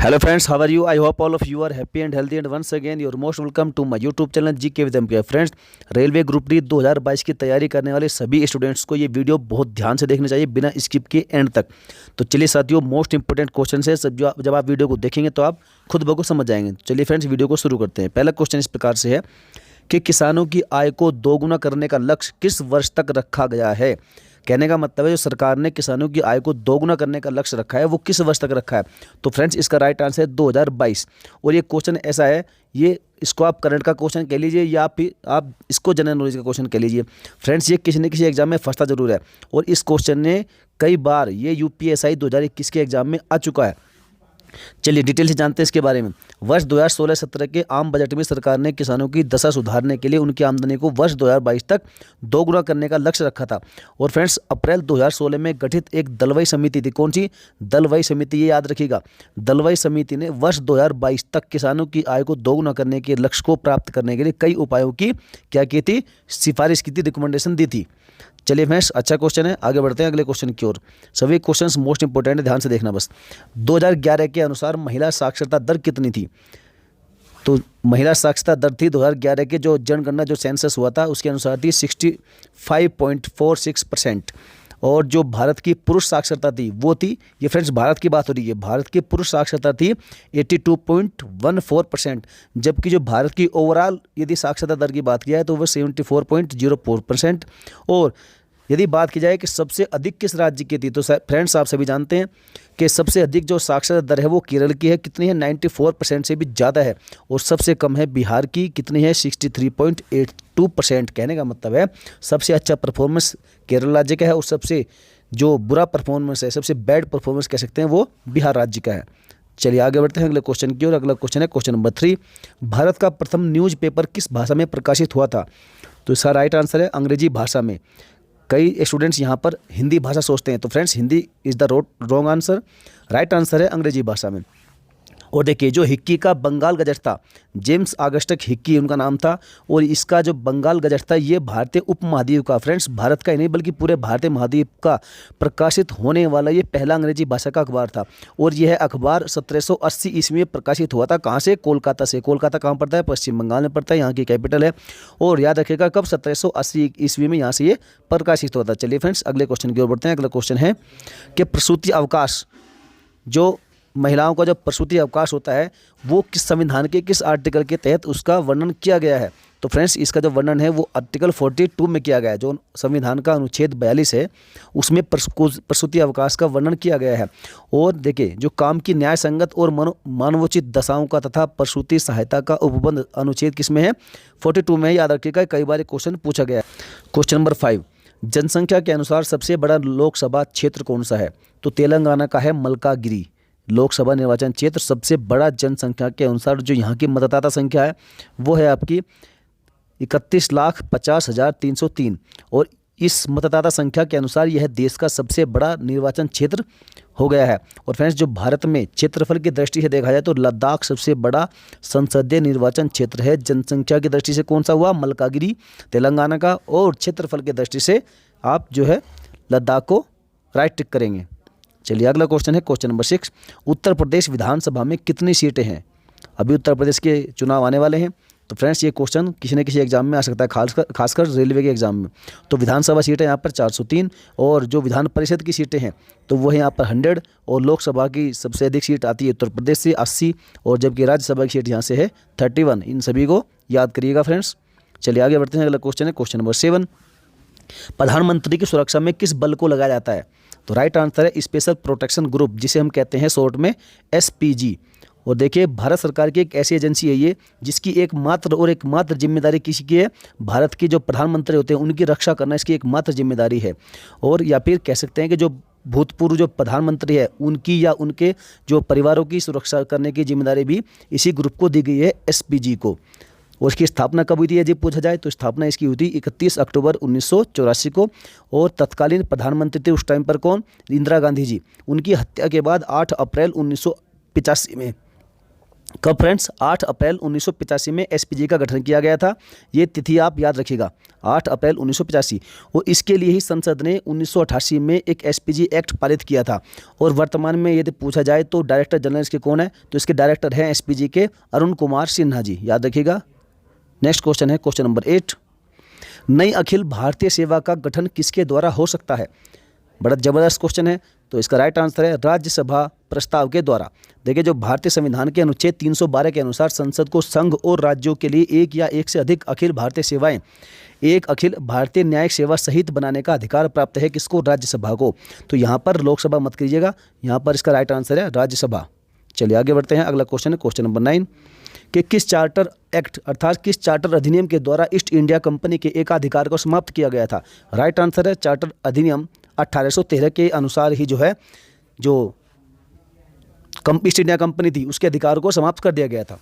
Hello friends, how are you? I hope all of you are happy and healthy, and once again you're most welcome to my YouTube channel GK with MK। Friends, railway group D 2022 की तैयारी करने वाले सभी students को ये video बहुत ध्यान से देखना चाहिए, बिना स्किप के एंड तक। तो चलिए साथियों, मोस्ट इंपोर्टेंट क्वेश्चन है सब, जो जब आप वीडियो को देखेंगे तो आप खुद ब खुद समझ जाएंगे। चलिए फ्रेंड्स, वीडियो को शुरू करते हैं। पहला क्वेश्चन इस प्रकार से है कि किसानों की आय को दोगुना करने का लक्ष्य किस वर्ष तक रखा गया है। कहने का मतलब है जो सरकार ने किसानों की आय को दोगुना करने का लक्ष्य रखा है वो किस वर्ष तक रखा है। तो फ्रेंड्स, इसका राइट आंसर है 2022। और ये क्वेश्चन ऐसा है, ये इसको आप करंट का क्वेश्चन कह लीजिए या फिर आप इसको जनरल नॉलेज का क्वेश्चन कह लीजिए। फ्रेंड्स, ये किसी न किसी एग्जाम में फंसता जरूर है, और इस क्वेश्चन ने कई बार ये यूपीएसआई 2021 के एग्जाम में आ चुका है। चलिए डिटेल से जानते हैं इसके बारे में। वर्ष 2016-17 के आम बजट में सरकार ने किसानों की दशा सुधारने के लिए उनकी आमदनी को वर्ष 2022 तक दोगुना करने का लक्ष्य रखा था। और फ्रेंड्स, अप्रैल 2016 में गठित एक दलवाई समिति थी। कौन सी दलवाई समिति, ये याद रखिएगा। दलवाई समिति ने वर्ष 2022 तक किसानों की आय को दोगुना करने के लक्ष्य को प्राप्त करने के लिए कई उपायों की क्या की थी, सिफारिश की थी, रिकमेंडेशन दी थी। चलिए फ्रेंड्स, अच्छा क्वेश्चन है, आगे बढ़ते हैं अगले क्वेश्चन की ओर। सभी क्वेश्चंस मोस्ट इंपोर्टेंट है, ध्यान से देखना बस। 2011 के अनुसार महिला साक्षरता दर कितनी थी। तो महिला साक्षरता दर थी 2011 के जो जनगणना जो सेंसस हुआ था उसके अनुसार थी 65.46%। और जो भारत की पुरुष साक्षरता थी वो थी, ये फ्रेंड्स भारत की बात हो रही है, भारत की पुरुष साक्षरता थी 82.14%। जबकि जो भारत की ओवरऑल यदि साक्षरता दर की बात किया है तो वो 74.04%। और यदि बात की जाए कि सबसे अधिक किस राज्य की थी, तो फ्रेंड्स आप सभी जानते हैं कि सबसे अधिक जो साक्षरता दर है वो केरल की है। कितनी है, 94% से भी ज़्यादा है। और सबसे कम है बिहार की, कितनी है, 63.82%। कहने का मतलब है सबसे अच्छा परफॉर्मेंस केरल राज्य का है, और सबसे जो बुरा परफॉर्मेंस है, सबसे बैड परफॉर्मेंस कह सकते हैं, वो बिहार राज्य का है। चलिए आगे बढ़ते हैं अगले क्वेश्चन की ओर। अगला क्वेश्चन है क्वेश्चन नंबर 3। भारत का प्रथम न्यूज़पेपर किस भाषा में प्रकाशित हुआ था। तो इसका राइट आंसर है अंग्रेजी भाषा में। कई स्टूडेंट्स यहाँ पर हिंदी भाषा सोचते हैं, तो friends Hindi is the wrong answer. Right answer है अंग्रेजी भाषा में। और देखिए, जो हिक्की का बंगाल गजट था, जेम्स ऑगस्टस हिक्की उनका नाम था, और इसका जो बंगाल गजट था ये भारतीय उपमहाद्वीप का, फ्रेंड्स भारत का ही नहीं बल्कि पूरे भारतीय महाद्वीप का प्रकाशित होने वाला ये पहला अंग्रेजी भाषा का अखबार था। और यह अखबार 1780 ईस्वी में प्रकाशित हुआ था। कहाँ से, कोलकाता से। कोलकाता कहाँ पड़ता है, पश्चिम बंगाल में पड़ता है, यहाँ की कैपिटल है। और याद रखिएगा कब, 1780 ईस्वी में यहाँ से ये प्रकाशित हुआ था। चलिए फ्रेंड्स, अगले क्वेश्चन की ओर बढ़ते हैं। अगला क्वेश्चन है कि प्रसूति अवकाश, जो महिलाओं का जो प्रसूति अवकाश होता है वो किस संविधान के किस आर्टिकल के तहत उसका वर्णन किया गया है। तो फ्रेंड्स, इसका जो वर्णन है वो आर्टिकल 42 में किया गया है। जो संविधान का अनुच्छेद 42 है उसमें प्रसूति अवकाश का वर्णन किया गया है। और देखिए, जो काम की न्याय संगत और मानवोचित दशाओं का तथा प्रसूति सहायता का उपबंध अनुच्छेद किसमें है, 42 में। याद रखिएगा, कई बार क्वेश्चन पूछा गया है। क्वेश्चन नंबर 5, जनसंख्या के अनुसार सबसे बड़ा लोकसभा क्षेत्र कौन सा है। तो तेलंगाना का है मलकागिरी लोकसभा निर्वाचन क्षेत्र। सबसे बड़ा जनसंख्या के अनुसार जो यहाँ की मतदाता संख्या है वो है आपकी 31,50,303। और इस मतदाता संख्या के अनुसार यह देश का सबसे बड़ा निर्वाचन क्षेत्र हो गया है। और फ्रेंड्स, जो भारत में क्षेत्रफल की दृष्टि से देखा जाए तो लद्दाख सबसे बड़ा संसदीय निर्वाचन क्षेत्र है। जनसंख्या की दृष्टि से कौन सा हुआ, मलकागिरी तेलंगाना का। और क्षेत्रफल की दृष्टि से आप जो है लद्दाख को राइट टिक करेंगे। चलिए अगला क्वेश्चन है क्वेश्चन नंबर 6। उत्तर प्रदेश विधानसभा में कितनी सीटें हैं। अभी उत्तर प्रदेश के चुनाव आने वाले हैं, तो फ्रेंड्स ये क्वेश्चन किसी न किसी एग्जाम में आ सकता है, खासकर रेलवे के एग्जाम में। तो विधानसभा सीटें यहाँ पर 403, और जो विधान परिषद की सीटें हैं तो वो है यहाँ पर 100, और लोकसभा की सबसे अधिक सीट आती है उत्तर प्रदेश से 80, और जबकि राज्यसभा की सीट यहाँ से है 31। इन सभी को याद करिएगा फ्रेंड्स। चलिए आगे बढ़ते हैं। अगला क्वेश्चन है क्वेश्चन नंबर 7। प्रधानमंत्री की सुरक्षा में किस बल को लगाया जाता है। तो राइट आंसर है स्पेशल प्रोटेक्शन ग्रुप, जिसे हम कहते हैं शॉर्ट में एसपीजी। और देखिए, भारत सरकार की एक ऐसी एजेंसी है ये जिसकी एकमात्र जिम्मेदारी किसी की है, भारत के जो प्रधानमंत्री होते हैं उनकी रक्षा करना इसकी एकमात्र जिम्मेदारी है। और या फिर कह सकते हैं कि जो भूतपूर्व जो प्रधानमंत्री है उनकी या उनके जो परिवारों की सुरक्षा करने की जिम्मेदारी भी इसी ग्रुप को दी गई है, एसपीजी को। और इसकी स्थापना कब हुई थी यदि पूछा जाए तो स्थापना इसकी हुई थी 31 अक्टूबर 1984 को। और तत्कालीन प्रधानमंत्री थे उस टाइम पर कौन, इंदिरा गांधी जी। उनकी हत्या के बाद 8 अप्रैल 1985 में कब फ्रेंड्स? 8 अप्रैल 1985 में एसपीजी का गठन किया गया था। ये तिथि आप याद रखिएगा, 8 अप्रैल 1985। और इसके लिए ही संसद ने 1988 में एक एसपीजी एक्ट पारित किया था। और वर्तमान में यदि पूछा जाए तो डायरेक्टर जनरल इसके कौन है? तो इसके डायरेक्टर हैं एसपीजी के अरुण कुमार सिन्हा जी, याद रखिएगा। नेक्स्ट क्वेश्चन है क्वेश्चन नंबर 8। नई अखिल भारतीय सेवा का गठन किसके द्वारा हो सकता है? बड़ा जबरदस्त क्वेश्चन है। तो इसका राइट आंसर है राज्यसभा प्रस्ताव के द्वारा। देखिए, जो भारतीय संविधान के अनुच्छेद 312 के अनुसार संसद को संघ और राज्यों के लिए एक या एक से अधिक अखिल भारतीय सेवाएं, एक अखिल भारतीय न्यायिक सेवा सहित बनाने का अधिकार प्राप्त है। किसको? राज्यसभा को। तो यहाँ पर लोकसभा मत कीजिएगा, यहाँ पर इसका राइट आंसर है राज्यसभा। चलिए आगे बढ़ते हैं। अगला क्वेश्चन है क्वेश्चन नंबर 9 कि किस चार्टर एक्ट अर्थात किस चार्टर अधिनियम के द्वारा ईस्ट इंडिया कंपनी के एकाधिकार को समाप्त किया गया था? राइट आंसर है चार्टर अधिनियम 1813 के अनुसार ही जो है जो ईस्ट इंडिया कंपनी थी उसके अधिकार को समाप्त कर दिया गया था।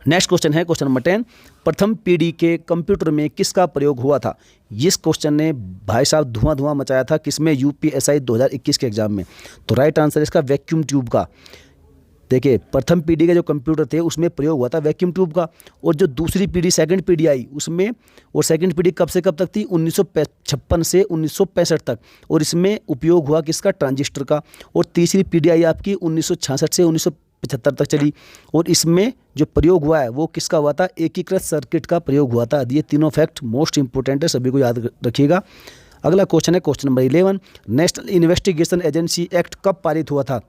नेक्स्ट क्वेश्चन है क्वेश्चन नंबर 10। प्रथम पीढ़ी के कंप्यूटर में किसका प्रयोग हुआ था? इस क्वेश्चन ने भाई साहब धुआं मचाया था। किसमें? यूपीएसआई 2021 के एग्जाम में। तो राइट आंसर इसका वैक्यूम ट्यूब का। देखिए, प्रथम पीढ़ी के जो कंप्यूटर थे उसमें प्रयोग हुआ था वैक्यूम ट्यूब का। और जो दूसरी पीढ़ी सेकंड पीढ़ी आई उसमें, और सेकंड पीढ़ी कब से कब तक थी? 1956 से 1965 तक। और इसमें उपयोग हुआ किसका? ट्रांजिस्टर का। और तीसरी पीढ़ी आई आपकी 1966 से 1975 तक चली। और इसमें जो प्रयोग हुआ है वो किसका हुआ था? एकीकृत सर्किट का प्रयोग हुआ था। ये तीनों फैक्ट मोस्ट इंपोर्टेंट है, सभी को याद रखिएगा। अगला क्वेश्चन है question number 11। National investigation agency act कब पारित हुआ था?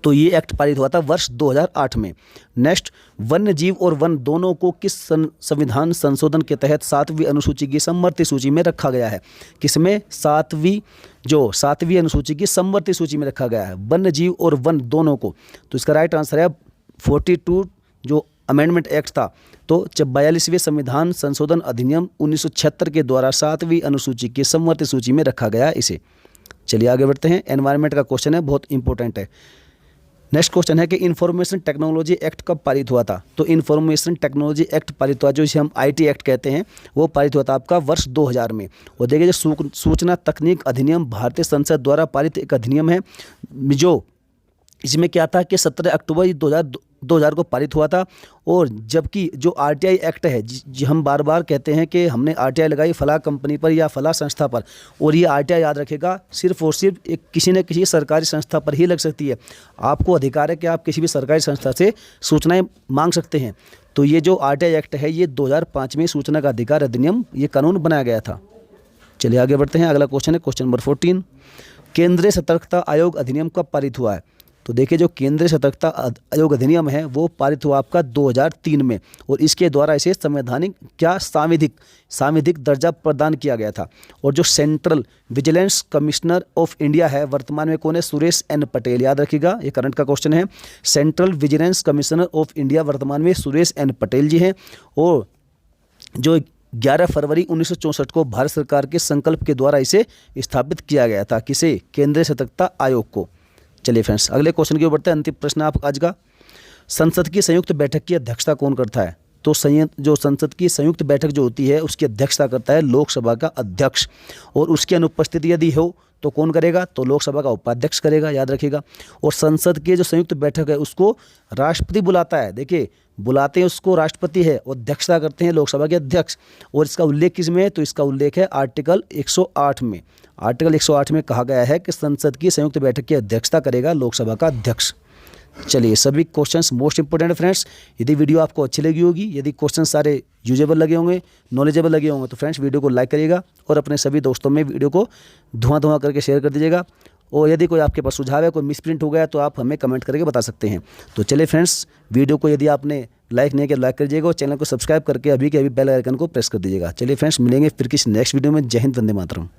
तो ये एक्ट पारित हुआ था वर्ष 2008 में। नेक्स्ट, वन्य जीव और वन दोनों को किस संविधान संशोधन के तहत 7वीं अनुसूची की समवर्ती सूची में रखा गया है? किसमें? 7वीं अनुसूची की समवर्ती सूची में रखा गया है वन्य जीव और वन दोनों को। तो इसका राइट आंसर है 42 जो अमेंडमेंट एक्ट था। तो 42वें संविधान संशोधन अधिनियम 1976 के द्वारा 7वीं अनुसूची की समवर्ती सूची में रखा गया इसे। चलिए आगे बढ़ते हैं। एनवायरनमेंट का क्वेश्चन है, बहुत इंपॉर्टेंट है। नेक्स्ट क्वेश्चन है कि इंफॉर्मेशन टेक्नोलॉजी एक्ट कब पारित हुआ था? तो इंफॉर्मेशन टेक्नोलॉजी एक्ट पारित हुआ, जो इसे हम आईटी एक्ट कहते हैं, वो पारित हुआ था आपका वर्ष 2000 में। और देखिए, जो सूचना तकनीक अधिनियम भारतीय संसद द्वारा पारित एक अधिनियम है, जो इसमें क्या था कि 17 अक्टूबर 2000 को पारित हुआ था। और जबकि जो आरटीआई एक्ट है, हम बार बार कहते हैं कि हमने आरटीआई लगाई फला कंपनी पर या फला संस्था पर, और ये आरटीआई याद रखेगा सिर्फ और सिर्फ एक किसी न किसी सरकारी संस्था पर ही लग सकती है। आपको अधिकार है कि आप किसी भी सरकारी संस्था से सूचनाएं मांग सकते हैं। तो ये जो आरटीआई एक्ट है ये 2005 में सूचना का अधिकार अधिनियम ये कानून बनाया गया था। चलिए आगे बढ़ते हैं। अगला क्वेश्चन है क्वेश्चन नंबर 14। केंद्रीय सतर्कता आयोग अधिनियम कब पारित हुआ है? तो देखिए, जो केंद्रीय सतर्कता आयोग अधिनियम है वो पारित हुआ आपका 2003 में। और इसके द्वारा इसे सांविधिक दर्जा प्रदान किया गया था। और जो central vigilance commissioner of India है वर्तमान में कौन है? सुरेश एन पटेल। याद रखिएगा, ये करंट का क्वेश्चन है। Central vigilance commissioner of India वर्तमान में सुरेश एन पटेल जी हैं। और जो 11 फरवरी 1964 को भारत सरकार के संकल्प के द्वारा इसे स्थापित किया गया था। किसे? केंद्रीय सतर्कता आयोग को। चलिए फ्रेंड्स, अगले क्वेश्चन की ओर बढ़ते हैं। अंतिम प्रश्न आप आज का, संसद की संयुक्त बैठक की अध्यक्षता कौन करता है? तो जो संसद की संयुक्त बैठक जो होती है उसकी अध्यक्षता करता है लोकसभा का अध्यक्ष। और उसकी अनुपस्थिति यदि हो तो कौन करेगा? तो लोकसभा का उपाध्यक्ष करेगा, याद रखिएगा। और संसद की जो संयुक्त बैठक है उसको राष्ट्रपति बुलाता है। देखिए, बुलाते हैं उसको राष्ट्रपति है और अध्यक्षता करते हैं लोकसभा के अध्यक्ष। और इसका उल्लेख किसमें है? तो इसका उल्लेख है आर्टिकल 108 में। आर्टिकल 108 में कहा गया है कि संसद की संयुक्त बैठक की अध्यक्षता करेगा लोकसभा का अध्यक्ष। चलिए, सभी क्वेश्चंस मोस्ट इंपोर्टेंट फ्रेंड्स। यदि वीडियो आपको अच्छी लगी होगी, यदि क्वेश्चन सारे यूजेबल लगे होंगे, नॉलेजेबल लगे होंगे, तो फ्रेंड्स वीडियो को लाइक करिएगा और अपने सभी दोस्तों में वीडियो को धुआं करके शेयर कर दीजिएगा। और यदि कोई आपके पास सुझाव है, कोई मिसप्रिंट हो गया, तो आप हमें कमेंट करके बता सकते हैं। तो चलिए फ्रेंड्स, वीडियो को यदि आपने लाइक नहीं किया, लाइक कर दीजिएगा और चैनल को सब्सक्राइब करके अभी के अभी बेल आइकन को प्रेस कर दीजिएगा। चलिए फ्रेंड्स, मिलेंगे फिर किसी नेक्स्ट वीडियो में। जय हिंद, वंदे मातरम।